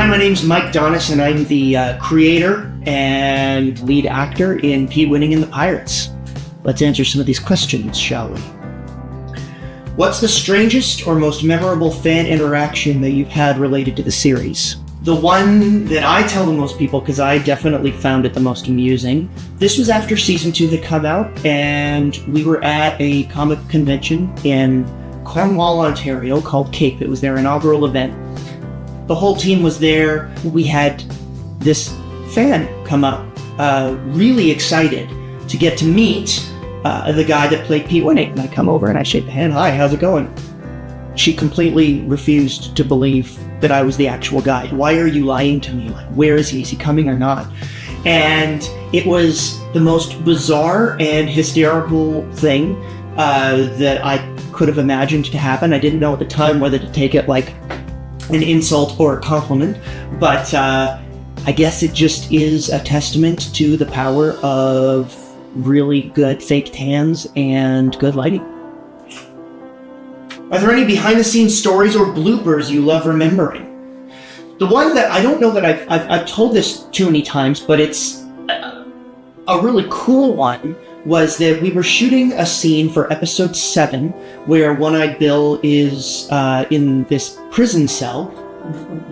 my name's Mike Donis, and I'm the creator and lead actor in Pete Winning and the Pirates. Let's answer some of these questions, shall we? What's the strangest or most memorable fan interaction that you've had related to the series? The one that I tell to most people, because I definitely found it the most amusing, this was after season 2 had come out, and we were at a comic convention in Cornwall, Ontario, called Cape. It was their inaugural event. The whole team was there. We had this fan come up, really excited to get to meet the guy that played Pete Winning. And I come over and I shake the hand. Hi, how's it going? She completely refused to believe that I was the actual guy. Why are you lying to me? Like, where is he? Is he coming or not? And it was the most bizarre and hysterical thing that I could have imagined to happen. I didn't know at the time whether to take it like an insult or a compliment, but I guess it just is a testament to the power of really good fake tans and good lighting. Are there any behind-the-scenes stories or bloopers you love remembering? The one that I don't know that I've told this too many times, but it's a really cool one, was that we were shooting a scene for episode 7 where One-Eyed Bill is in this prison cell.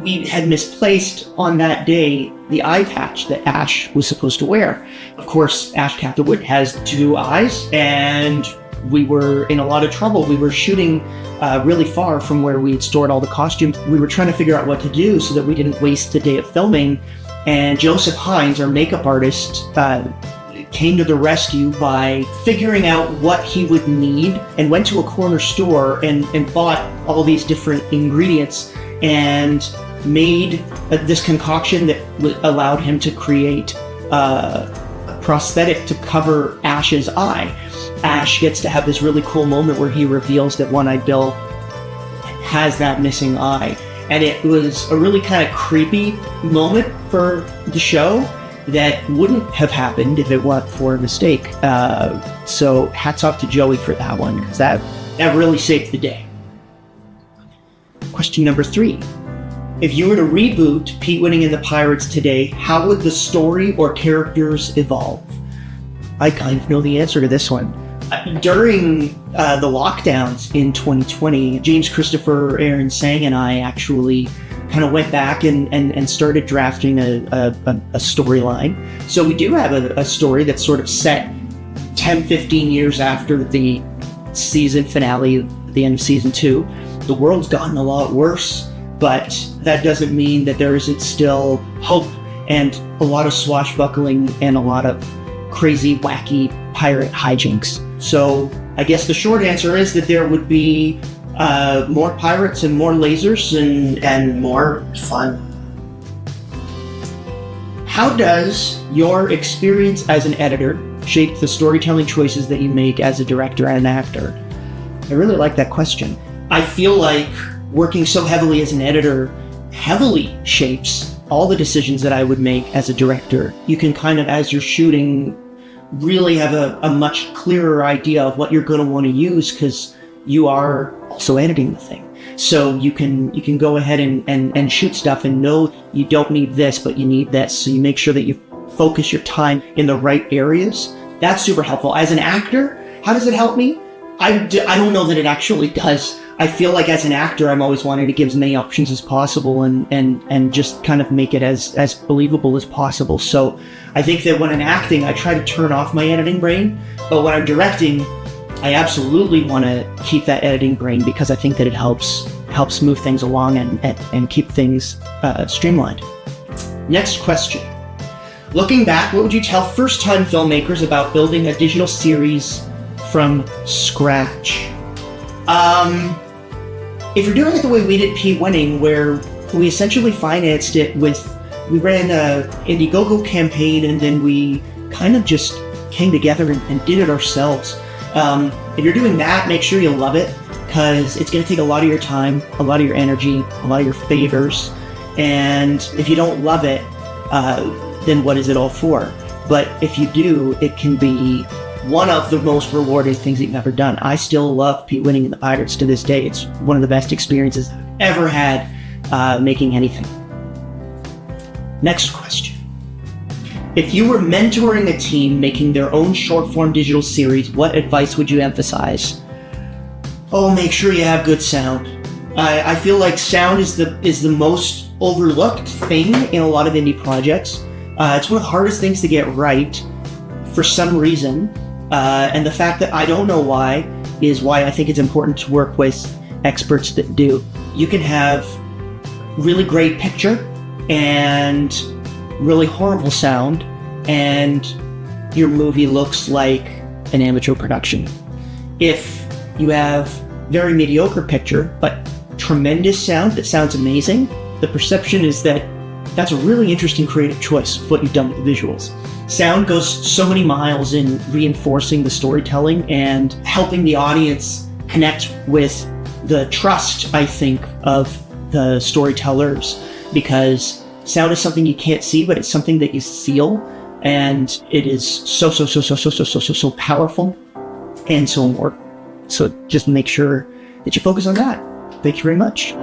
We had misplaced on that day the eye patch that Ash was supposed to wear. Of course, Ash Catherwood has 2 eyes, and we were in a lot of trouble. We were shooting really far from where we had stored all the costumes. We were trying to figure out what to do so that we didn't waste a day of filming, and Joseph Hines, our makeup artist, came to the rescue by figuring out what he would need and went to a corner store and bought all these different ingredients and made this concoction that allowed him to create a prosthetic to cover Ash's eye. Ash gets to have this really cool moment where he reveals that One-Eyed Bill has that missing eye. And it was a really kind of creepy moment for the show that wouldn't have happened if it weren't for a mistake. So hats off to Joey for that one, because that really saved the day. Question number 3. If you were to reboot Pete Winning and the Pirates today, how would the story or characters evolve? I kind of know the answer to this one. During the lockdowns in 2020, James Christopher, Aaron Sang, and I actually kind of went back and started drafting a storyline. So we do have a story that's sort of set 10-15 years after the season finale, the end of season 2. The world's gotten a lot worse, but that doesn't mean that there isn't still hope and a lot of swashbuckling and a lot of crazy, wacky pirate hijinks. So I guess the short answer is that there would be more pirates and more lasers and more fun. How does your experience as an editor shape the storytelling choices that you make as a director and an actor? I really like that question. I feel like working so heavily as an editor heavily shapes all the decisions that I would make as a director. You can kind of, as you're shooting, really have a much clearer idea of what you're going to want to use, because you are also editing the thing. So you can go ahead and shoot stuff and know you don't need this, but you need this. So you make sure that you focus your time in the right areas. That's super helpful. As an actor, how does it help me? I don't know that it actually does. I feel like as an actor, I'm always wanting to give as many options as possible and just kind of make it as believable as possible. So I think that when I'm acting, I try to turn off my editing brain, but when I'm directing, I absolutely want to keep that editing brain, because I think that it helps move things along and keep things streamlined. Next question. Looking back, what would you tell first-time filmmakers about building a digital series from scratch? If you're doing it the way we did Pete Winning, where we essentially financed it we ran a Indiegogo campaign, and then we kind of just came together and did it ourselves. If you're doing that, make sure you love it, because it's going to take a lot of your time, a lot of your energy, a lot of your favors. And if you don't love it, then what is it all for? But if you do, it can be one of the most rewarding things that you've ever done. I still love Pete Winning and the Pirates to this day. It's one of the best experiences I've ever had making anything. Next question. If you were mentoring a team making their own short-form digital series, what advice would you emphasize? Oh, make sure you have good sound. I feel like sound is the most overlooked thing in a lot of indie projects. It's one of the hardest things to get right for some reason. And the fact that I don't know why is why I think it's important to work with experts that do. You can have really great picture and really horrible sound, and your movie looks like an amateur production. If you have very mediocre picture, but tremendous sound that sounds amazing, the perception is that that's a really interesting creative choice of what you've done with the visuals. Sound goes so many miles in reinforcing the storytelling and helping the audience connect with the trust, I think, of the storytellers, because sound is something you can't see, but it's something that you feel, and it is so powerful and so important. So just make sure that you focus on that. Thank you very much.